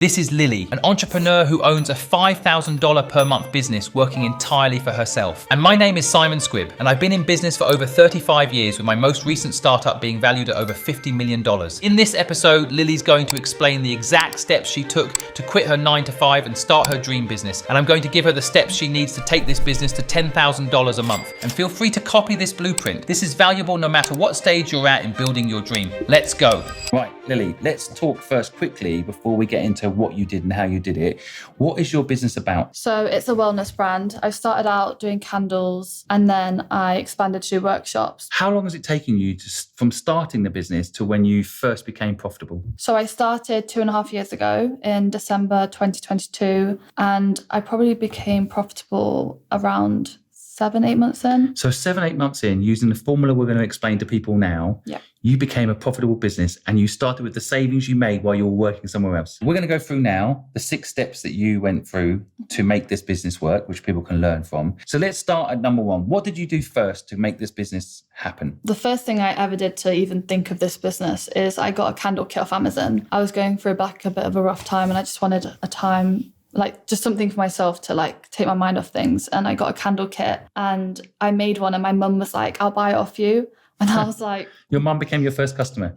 This is Lili, an entrepreneur who owns a $5,000 per month business working entirely for herself. And my name is Simon Squibb, and I've been in business for over 35 years, with my most recent startup being valued at over $50 million. In this episode, Lili's going to explain the exact steps she took to quit her 9-to-5 and start her dream business. And I'm going to give her the steps she needs to take this business to $10,000 a month. And feel free to copy this blueprint. This is valuable no matter what stage you're at in building your dream. Let's go. Right, Lili, let's talk first quickly before we get into what you did and how you did it. What is your business about? So it's a wellness brand. I started out doing candles and then I expanded to do workshops. How long has it taken you from starting the business to when you first became profitable? So I started 2.5 years ago in December 2022, and I probably became profitable around 7-8 months in. So 7-8 months in, using the formula we're going to explain to people now, you became a profitable business and you started with the savings you made while you were working somewhere else. We're going to go through now the 6 steps that you went through to make this business work, which people can learn from. So let's start at number 1. What did you do first to make this business happen? The first thing I ever did to even think of this business is I got a candle kit off Amazon. I was going through a bit of a rough time and I just wanted a time, like just something for myself to take my mind off things. And I got a candle kit and I made one and my mum was like, I'll buy it off you. And I was like... Your mum became your first customer?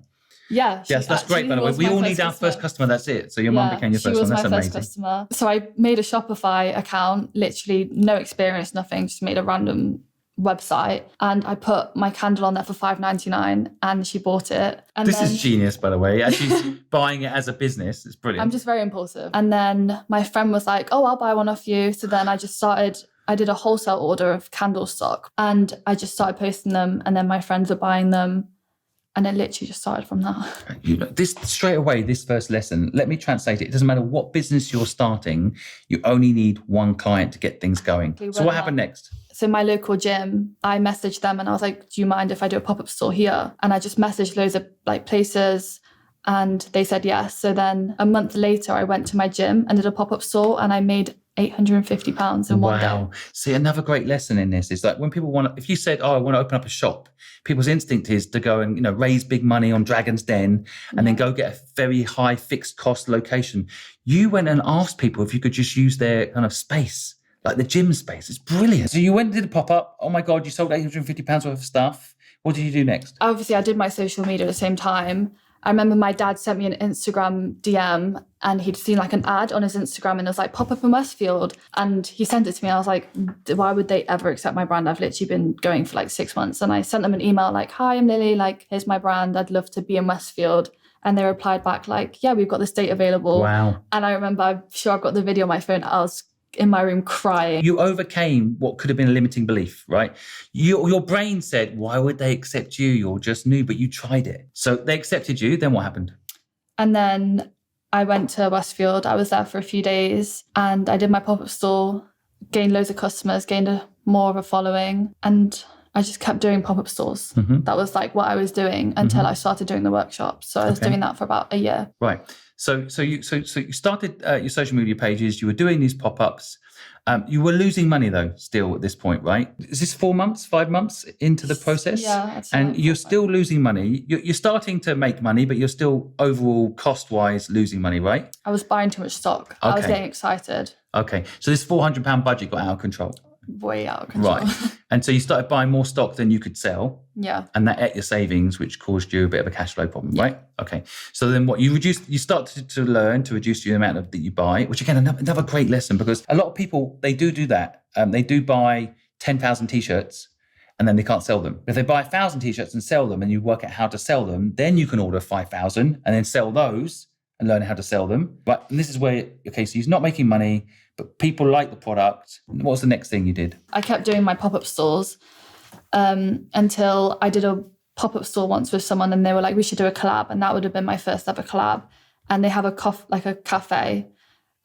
Yeah. Yes, that's great, by the way. We all need our first customer, that's it. So your mum became your first one, that's amazing. She was my first customer. So I made a Shopify account, literally no experience, nothing, just made a random website, and I put my candle on there for $5.99 and she bought it. And this is genius, by the way. Actually buying it as a business, it's brilliant. I'm just very impulsive. And then my friend was like, oh, I'll buy one off you. So then I did a wholesale order of candle stock and I just started posting them, and then my friends were buying them. And it literally just started from that. This straight away, this first lesson, let me translate it. It doesn't matter what business you're starting, you only need one client to get things going. So what happened next? So my local gym, I messaged them and I was like, do you mind if I do a pop-up store here? And I just messaged loads of places and they said yes. So then a month later, I went to my gym and did a pop-up store and I made £850 in one day. Wow. See, another great lesson in this is that when people if you said, oh, I want to open up a shop, people's instinct is to go and, raise big money on Dragon's Den and then go get a very high fixed cost location. You went and asked people if you could just use their kind of space, like the gym space. It's brilliant. So you went and did a pop-up. Oh my God, you sold £850 worth of stuff. What did you do next? Obviously, I did my social media at the same time. I remember my dad sent me an Instagram DM and he'd seen an ad on his Instagram and it was like, pop up in Westfield. And he sent it to me. I was like, why would they ever accept my brand? I've literally been going for 6 months. And I sent them an email like, hi, I'm Lili. Here's my brand. I'd love to be in Westfield. And they replied back yeah, we've got this date available. Wow. And I remember, I'm sure I've got the video on my phone. I was in my room crying. You overcame what could have been a limiting belief, right? Your brain said, why would they accept you? You're just new, but you tried it. So they accepted you. Then what happened? And then I went to Westfield. I was there for a few days and I did my pop-up store, gained loads of customers, gained more of a following. And I just kept doing pop-up stores. Mm-hmm. That was what I was doing until I started doing the workshops. So I was doing that for about a year. Right. So you started your social media pages. You were doing these pop-ups. You were losing money though, still at this point, right? Is this 4 months, 5 months into the process? Yeah. And you're still losing money. You're starting to make money, but you're still overall cost-wise losing money, right? I was buying too much stock. I was getting excited. Okay. So this £400 budget got out of control. Way out of control. Right. And so you started buying more stock than you could sell. Yeah. And that ate your savings, which caused you a bit of a cash flow problem, right? Okay. So then what you started to learn to reduce the amount that you buy, which again, another great lesson, because a lot of people, they do that. They do buy 10,000 t-shirts and then they can't sell them. If they buy 1,000 t-shirts and sell them and you work out how to sell them, then you can order 5,000 and then sell those and learn how to sell them. But and this is where, okay, so he's not making money, but people like the product. What was the next thing you did? I kept doing my pop-up stores until I did a pop-up store once with someone and they were like, we should do a collab. And that would have been my first ever collab. And they have a cafe.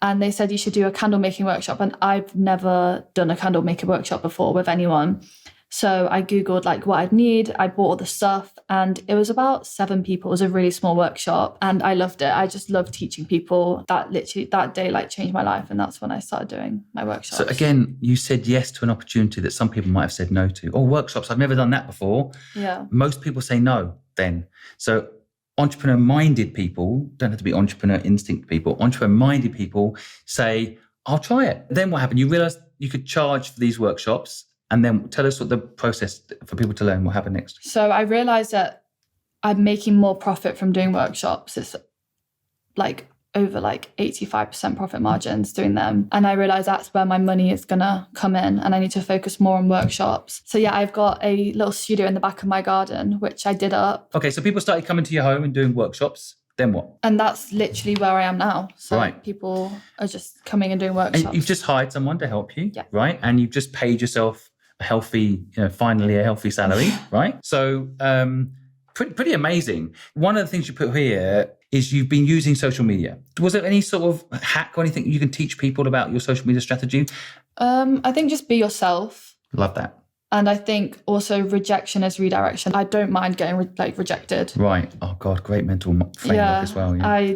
And they said, you should do a candle making workshop. And I've never done a candle making workshop before with anyone. So I Googled what I'd need. I bought all the stuff and it was about 7 people. It was a really small workshop and I loved it. I just loved teaching people. That day changed my life. And that's when I started doing my workshops. So again, you said yes to an opportunity that some people might have said no to. Oh, workshops, I've never done that before. Yeah. Most people say no then. So entrepreneur-minded people, don't have to be entrepreneur instinct people, entrepreneur-minded people say, I'll try it. Then what happened? You realized you could charge for these workshops, and then tell us what the process for people to learn what happened next. So I realized that I'm making more profit from doing workshops. It's like over like 85% profit margins doing them. And I realized that's where my money is going to come in, and I need to focus more on workshops. So yeah, I've got a little studio in the back of my garden, which I did up. Okay, so people started coming to your home and doing workshops. Then what? And that's literally where I am now. So right. People are just coming and doing workshops. And you've just hired someone to help you, yeah. Right? And you've just paid yourself a healthy, finally a healthy salary, right? So pretty amazing. One of the things you put here is you've been using social media. Was there any sort of hack or anything you can teach people about your social media strategy? I think just be yourself. Love that. And I think also rejection is redirection. I don't mind getting rejected. Right. Oh God, great mental framework as well. Yeah.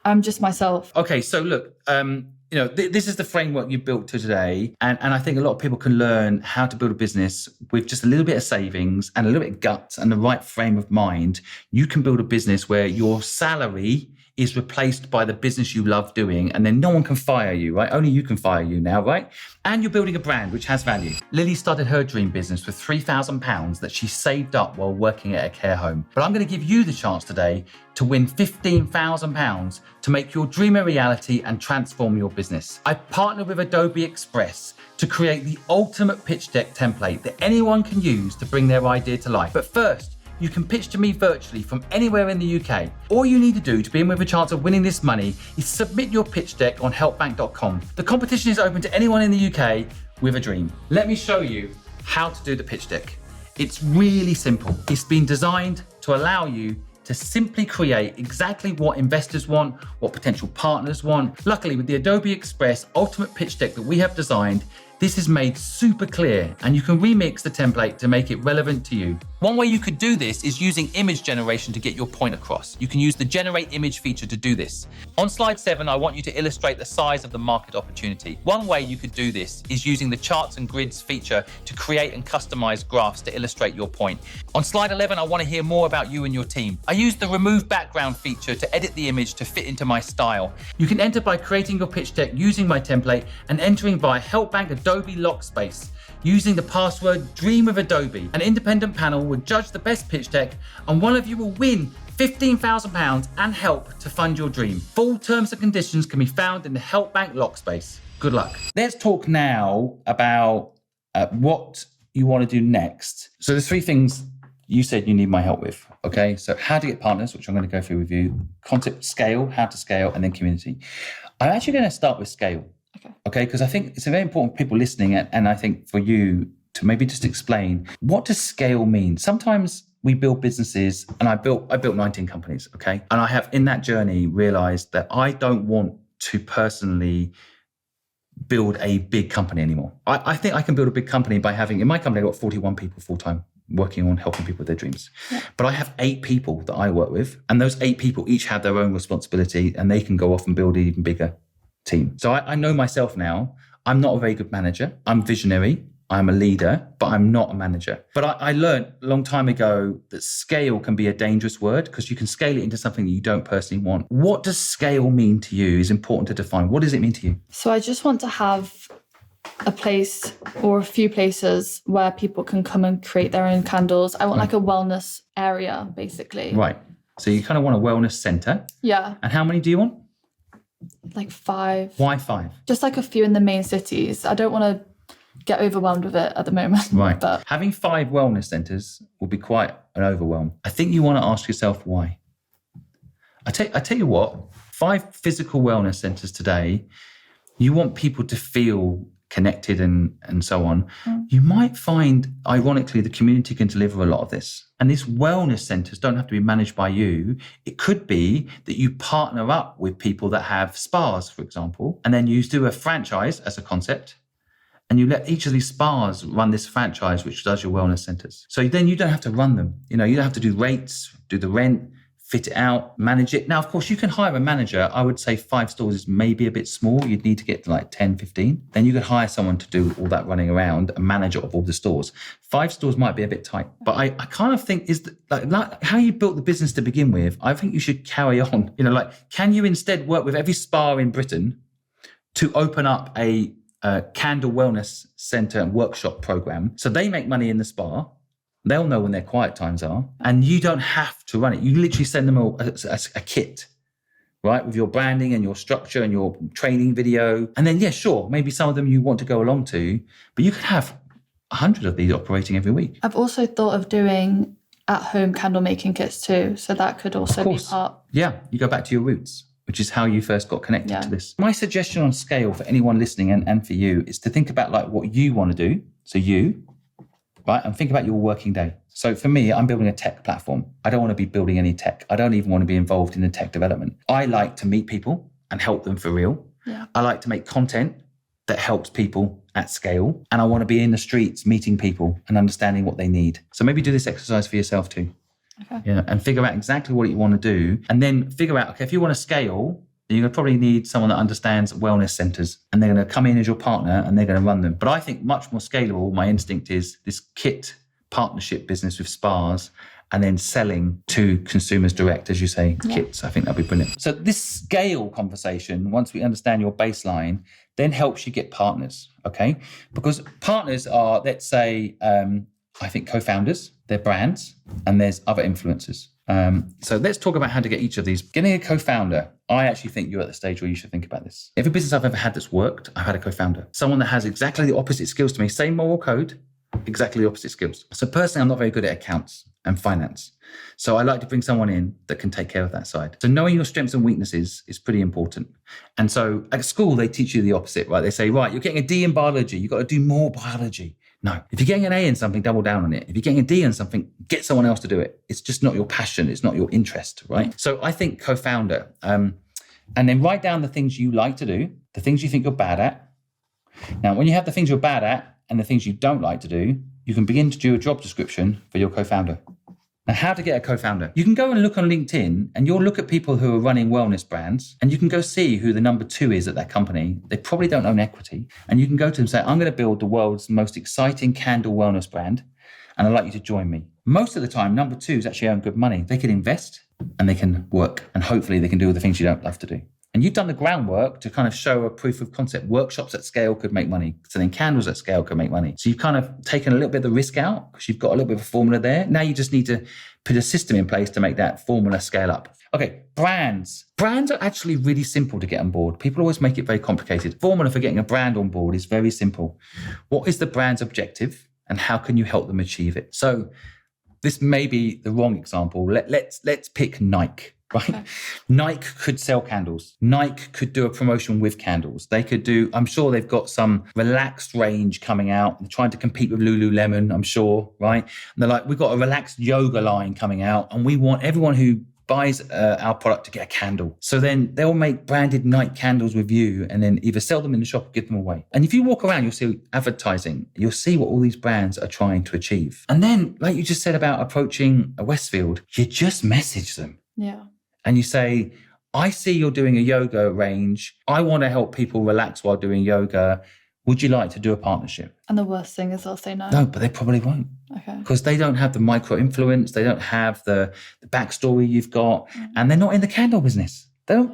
I'm just myself. Okay, so look, this is the framework you built to today. And I think a lot of people can learn how to build a business with just a little bit of savings and a little bit of guts and the right frame of mind. You can build a business where your salary is replaced by the business you love doing, and then no one can fire you, right? Only you can fire you now, right? And you're building a brand which has value. Lili started her dream business with £3,000 that she saved up while working at a care home. But I'm going to give you the chance today to win £15,000 to make your dream a reality and transform your business. I partnered with Adobe Express to create the ultimate pitch deck template that anyone can use to bring their idea to life. But first, you can pitch to me virtually from anywhere in the UK. All you need to do to be in with a chance of winning this money is submit your pitch deck on HelpBnk.com. The competition is open to anyone in the UK with a dream. Let me show you how to do the pitch deck. It's really simple. It's been designed to allow you to simply create exactly what investors want, what potential partners want. Luckily, with the Adobe Express Ultimate Pitch Deck that we have designed, this is made super clear, and you can remix the template to make it relevant to you. One way you could do this is using image generation to get your point across. You can use the generate image feature to do this. On slide 7, I want you to illustrate the size of the market opportunity. One way you could do this is using the charts and grids feature to create and customize graphs to illustrate your point. On slide 11, I want to hear more about you and your team. I used the remove background feature to edit the image to fit into my style. You can enter by creating your pitch deck using my template and entering via HelpBnk Adobe Locked Space. Using the password DreamWithAdobe, an independent panel will judge the best pitch deck, and one of you will win £15,000 and help to fund your dream. Full terms and conditions can be found in the HelpBnk Locked Space. Good luck. Let's talk now about what you want to do next. So there's 3 things you said you need my help with. Okay, so how to get partners, which I'm going to go through with you, concept scale, how to scale, and then community. I'm actually going to start with scale. Okay, because I think it's very important for people listening, and I think for you to maybe just explain, what does scale mean? Sometimes we build businesses, and I built 19 companies, okay? And I have in that journey realized that I don't want to personally build a big company anymore. I think I can build a big company by having, in my company, I've got 41 people full-time working on helping people with their dreams. Yeah. But I have 8 people that I work with, and those 8 people each have their own responsibility, and they can go off and build an even bigger team. So I know myself now. I'm not a very good manager. I'm visionary. I'm a leader, but I'm not a manager. But I learned a long time ago that scale can be a dangerous word because you can scale it into something that you don't personally want. What does scale mean to you is important to define. What does it mean to you? So I just want to have a place or a few places where people can come and create their own candles. I want like a wellness area, basically. Right. So you kind of want a wellness center. Yeah. And how many do you want? Like 5. Why 5? Just like a few in the main cities. I don't want to get overwhelmed with it at the moment. Right. But having 5 wellness centers will be quite an overwhelm. I think you want to ask yourself why. I tell you what, 5 physical wellness centers today, you want people to feel connected and so on. You might find, ironically, the community can deliver a lot of this. And these wellness centers don't have to be managed by you. It could be that you partner up with people that have spas, for example, and then you do a franchise as a concept, and you let each of these spas run this franchise, which does your wellness centers. So then you don't have to run them. You don't have to do rates, do the rent, fit it out, manage it. Now, of course, you can hire a manager. I would say 5 stores is maybe a bit small. You'd need to get to like 10, 15. Then you could hire someone to do all that running around, a manager of all the stores. 5 stores might be a bit tight. But I kind of think is that, like how you built the business to begin with, I think you should carry on. Can you instead work with every spa in Britain to open up a candle wellness center and workshop program so they make money in the spa? They'll know when their quiet times are, and you don't have to run it. You literally send them a kit, right, with your branding and your structure and your training video. And then, yeah, sure, maybe some of them you want to go along to, but you could have 100 of these operating every week. I've also thought of doing at-home candle making kits too, so that could also be part. Yeah, you go back to your roots, which is how you first got connected to this. My suggestion on scale for anyone listening and for you is to think about like what you want to do. So you, right? And think about your working day. So for me, I'm building a tech platform. I don't want to be building any tech. I don't even want to be involved in the tech development. I like to meet people and help them for real. Yeah. I like to make content that helps people at scale. And I want to be in the streets meeting people and understanding what they need. So maybe do this exercise for yourself too. Okay. Yeah, and figure out exactly what you want to do. And then figure out, okay, if you want to scale, you're going to probably need someone that understands wellness centers, and they're going to come in as your partner and they're going to run them. But I think much more scalable, my instinct is this kit partnership business with spas and then selling to consumers direct, as you say, kits. I think that'd be brilliant. So this scale conversation, once we understand your baseline, then helps you get partners, okay? Because partners are, let's say, I think co-founders, they're brands, and there's other influencers. So let's talk about how to get each of these. Getting a co-founder, I actually think you're at the stage where you should think about this. Every business I've ever had that's worked, I've had a co-founder. Someone that has exactly the opposite skills to me, same moral code, exactly the opposite skills. So personally, I'm not very good at accounts and finance. So I like to bring someone in that can take care of that side. So knowing your strengths and weaknesses is pretty important. And so at school, they teach you the opposite, right? They say, right, you're getting a D in biology. You've got to do more biology. No, if you're getting an A in something, double down on it. If you're getting a D in something, get someone else to do it. It's just not your passion. It's not your interest, right? So I think co-founder, and then write down the things you like to do, the things you think you're bad at. Now, when you have the things you're bad at and the things you don't like to do, you can begin to do a job description for your co-founder. Now, how to get a co-founder? You can go and look on LinkedIn and you'll look at people who are running wellness brands and you can go see who the number 2 is at that company. They probably don't own equity. And you can go to them and say, I'm going to build the world's most exciting candle wellness brand and I'd like you to join me. Most of the time, number 2s actually earn good money. They can invest and they can work and hopefully they can do all the things you don't love to do. And you've done the groundwork to kind of show a proof of concept. Workshops at scale could make money. Selling candles at scale could make money. So you've kind of taken a little bit of the risk out because you've got a little bit of a formula there. Now you just need to put a system in place to make that formula scale up. Okay, brands. Brands are actually really simple to get on board. People always make it very complicated. Formula for getting a brand on board is very simple. What is the brand's objective and how can you help them achieve it? So this may be the wrong example. Let's pick Nike. Right? Okay. Nike could sell candles. Nike could do a promotion with candles. They could do, I'm sure they've got some relaxed range coming out. They're trying to compete with Lululemon, I'm sure, right? And they're like, we've got a relaxed yoga line coming out and we want everyone who buys our product to get a candle. So then they'll make branded Nike candles with you and then either sell them in the shop or give them away. And if you walk around, you'll see advertising. You'll see what all these brands are trying to achieve. And then, like you just said about approaching a Westfield, you just message them. Yeah. And you say, I see you're doing a yoga range. I want to help people relax while doing yoga. Would you like to do a partnership? And the worst thing is they'll say no. No, but they probably won't. Okay. Because they don't have the micro influence. They don't have the backstory you've got. And they're not in the candle business. They won't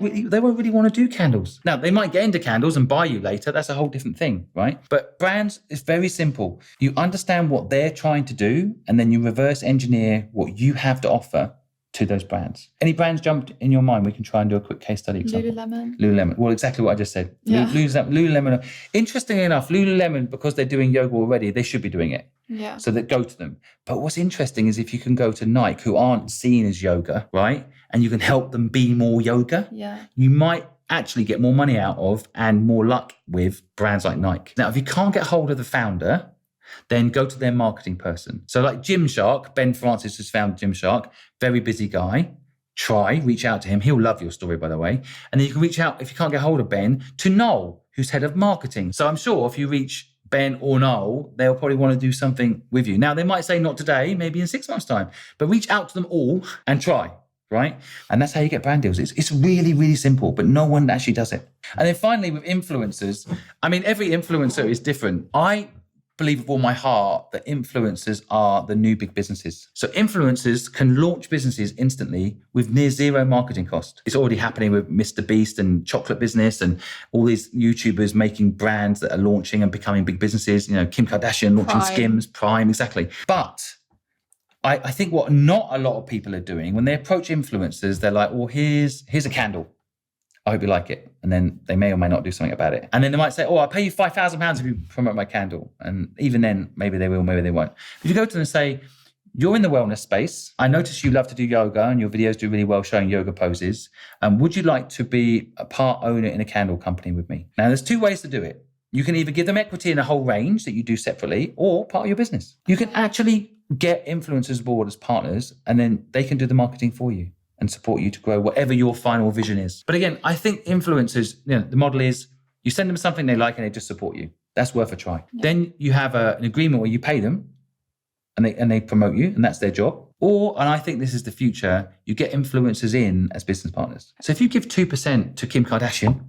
really want to do candles. Now, they might get into candles and buy you later. That's a whole different thing, right? But brands is very simple. You understand what they're trying to do, and then you reverse engineer what you have to offer to those brands. Any brands jumped in your mind? We can try and do a quick case study example. Lululemon. Well, exactly what I just said. Yeah. Lululemon. Interestingly enough, Lululemon, because they're doing yoga already, they should be doing it. Yeah. So that go to them. But what's interesting is if you can go to Nike, who aren't seen as yoga, right? And you can help them be more yoga. Yeah. You might actually get more money out of and more luck with brands like Nike. Now, if you can't get hold of the founder, then go to their marketing person. So like Gymshark, Ben Francis has founded Gymshark, very busy guy. Reach out to him. He'll love your story, by the way. And then you can reach out, if you can't get hold of Ben, to Noel, who's head of marketing. So I'm sure if you reach Ben or Noel, they'll probably want to do something with you. Now, they might say not today, maybe in 6 months' time, but reach out to them all and try. right? And that's how you get brand deals. It's really, really simple, but no one actually does it. And then finally with influencers, I mean, every influencer is different. I believe with all my heart that influencers are the new big businesses. So influencers can launch businesses instantly with near zero marketing cost. It's already happening with Mr. Beast and chocolate business and all these YouTubers making brands that are launching and becoming big businesses. You know, Kim Kardashian launching Skims, Prime, exactly. But I think what not a lot of people are doing when they approach influencers, they're like, well, here's a candle. I hope you like it. And then they may or may not do something about it. And then they might say, oh, I'll pay you £5,000 if you promote my candle. And even then, maybe they will, maybe they won't. If you go to them and say, you're in the wellness space. I notice you love to do yoga and your videos do really well showing yoga poses. Would you like to be a part owner in a candle company with me? Now, there's two ways to do it. You can either give them equity in a whole range that you do separately or part of your business. You can actually get influencers aboard as partners and then they can do the marketing for you and support you to grow whatever your final vision is. But again, I think influencers, the model is you send them something they like and they just support you. That's worth a try. Yeah. Then you have an agreement where you pay them and they promote you and that's their job. Or, and I think this is the future, you get influencers in as business partners. So if you give 2% to Kim Kardashian,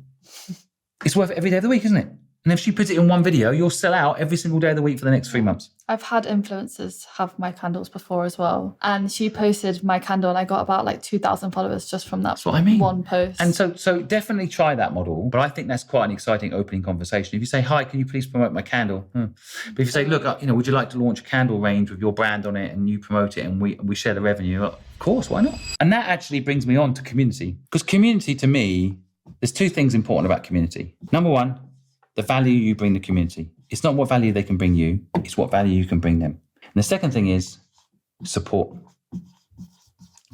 it's worth it every day of the week, isn't it? And if she puts it in one video, you'll sell out every single day of the week for the next 3 months. I've had influencers have my candles before as well. And she posted my candle and I got about like 2,000 followers just from that one post. And so definitely try that model. But I think that's quite an exciting opening conversation. If you say, hi, can you please promote my candle? But if you say, look, would you like to launch a candle range with your brand on it and you promote it and we share the revenue? Of course, why not? And that actually brings me on to community. Because community to me, there's two things important about community. Number one, the value you bring the community. It's not what value they can bring you, it's what value you can bring them. And the second thing is support,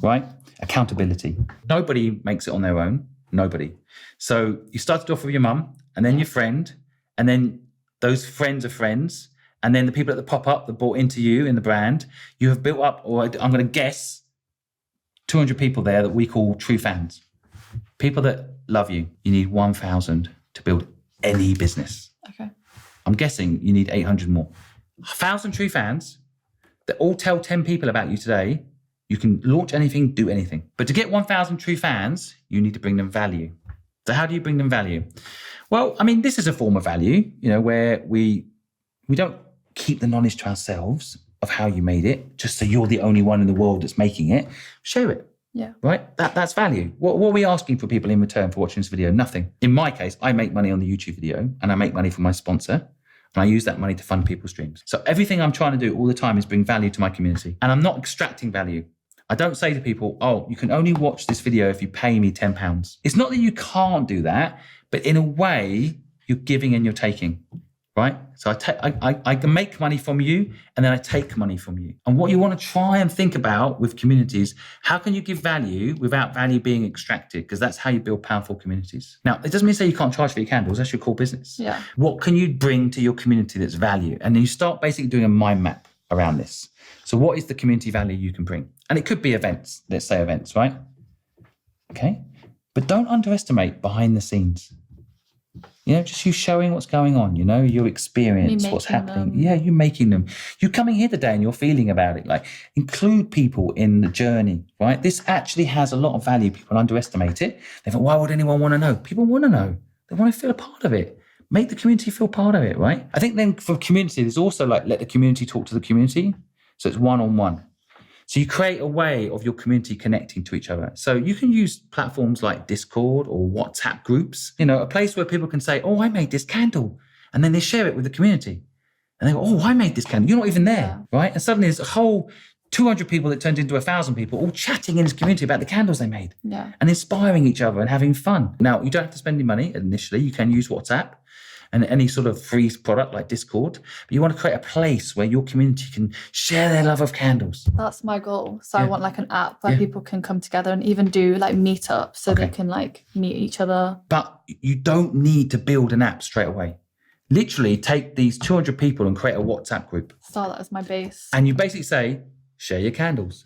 right? Accountability. Nobody makes it on their own, nobody. So you started off with your mum and then your friend, and then those friends of friends, and then the people at the pop-up that bought into you in the brand, you have built up, or I'm going to guess, 200 people there that we call true fans. People that love you. You need 1,000 to build any business. Okay. I'm guessing you need 800 more. 1,000 true fans that all tell 10 people about you today. You can launch anything, do anything. But to get 1,000 true fans, you need to bring them value. So how do you bring them value? Well, I mean, this is a form of value, where we don't keep the knowledge to ourselves of how you made it, just so you're the only one in the world that's making it. Share it. Yeah. Right? That's value. What are we asking for people in return for watching this video? Nothing. In my case, I make money on the YouTube video and I make money from my sponsor and I use that money to fund people's streams. So everything I'm trying to do all the time is bring value to my community. And I'm not extracting value. I don't say to people, oh, you can only watch this video if you pay me £10. It's not that you can't do that, but in a way, you're giving and you're taking. Right? So I can make money from you and then I take money from you. And what you want to try and think about with communities, how can you give value without value being extracted? Because that's how you build powerful communities. Now, it doesn't mean to say you can't charge for your candles. That's your core business. Yeah. What can you bring to your community that's value? And then you start basically doing a mind map around this. So what is the community value you can bring? And it could be events. Let's say events, right? Okay. But don't underestimate behind the scenes. Just you showing what's going on, your experience, what's happening. Yeah, you making them. You coming here today and you're feeling about it. Like, include people in the journey, right? This actually has a lot of value. People underestimate it. They think, why would anyone want to know? People want to know. They want to feel a part of it. Make the community feel part of it, right? I think then for community, there's also like let the community talk to the community. So it's one-on-one. So you create a way of your community connecting to each other. So you can use platforms like Discord or WhatsApp groups, a place where people can say, oh, I made this candle. And then they share it with the community. And they go, oh, I made this candle. You're not even there, right? And suddenly there's a whole 200 people that turned into 1,000 people all chatting in this community about the candles they made and inspiring each other and having fun. Now, you don't have to spend any money initially. You can use WhatsApp and any sort of free product like Discord, but you want to create a place where your community can share their love of candles. That's my goal. So I want like an app where people can come together and even do like meetups so they can like meet each other. But you don't need to build an app straight away. Literally take these 200 people and create a WhatsApp group. Start that as my base. And you basically say, share your candles.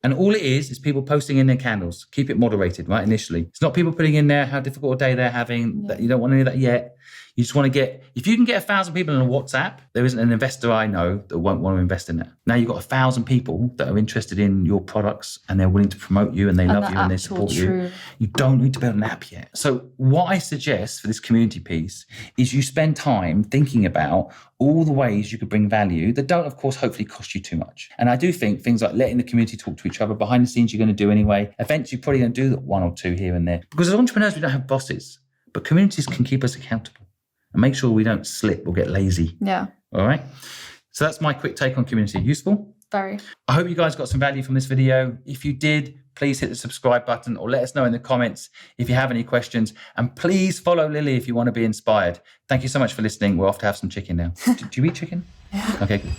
And all it is people posting in their candles. Keep it moderated, right, initially. It's not people putting in there how difficult a day they're having. That you don't want any of that yet. You just want to get, if you can get 1,000 people in a WhatsApp, there isn't an investor I know that won't want to invest in that. Now you've got 1,000 people that are interested in your products and they're willing to promote you and they love you and they support you. You don't need to build an app yet. So what I suggest for this community piece is you spend time thinking about all the ways you could bring value that don't, of course, hopefully cost you too much. And I do think things like letting the community talk to each other behind the scenes, you're going to do anyway. Eventually, you're probably going to do one or two here and there. Because as entrepreneurs, we don't have bosses, but communities can keep us accountable and make sure we don't slip or get lazy. Yeah. All right. So that's my quick take on community. Useful? Very. I hope you guys got some value from this video. If you did, please hit the subscribe button or let us know in the comments if you have any questions. And please follow Lili if you want to be inspired. Thank you so much for listening. We're off to have some chicken now. Do you eat chicken? Yeah. Okay, good.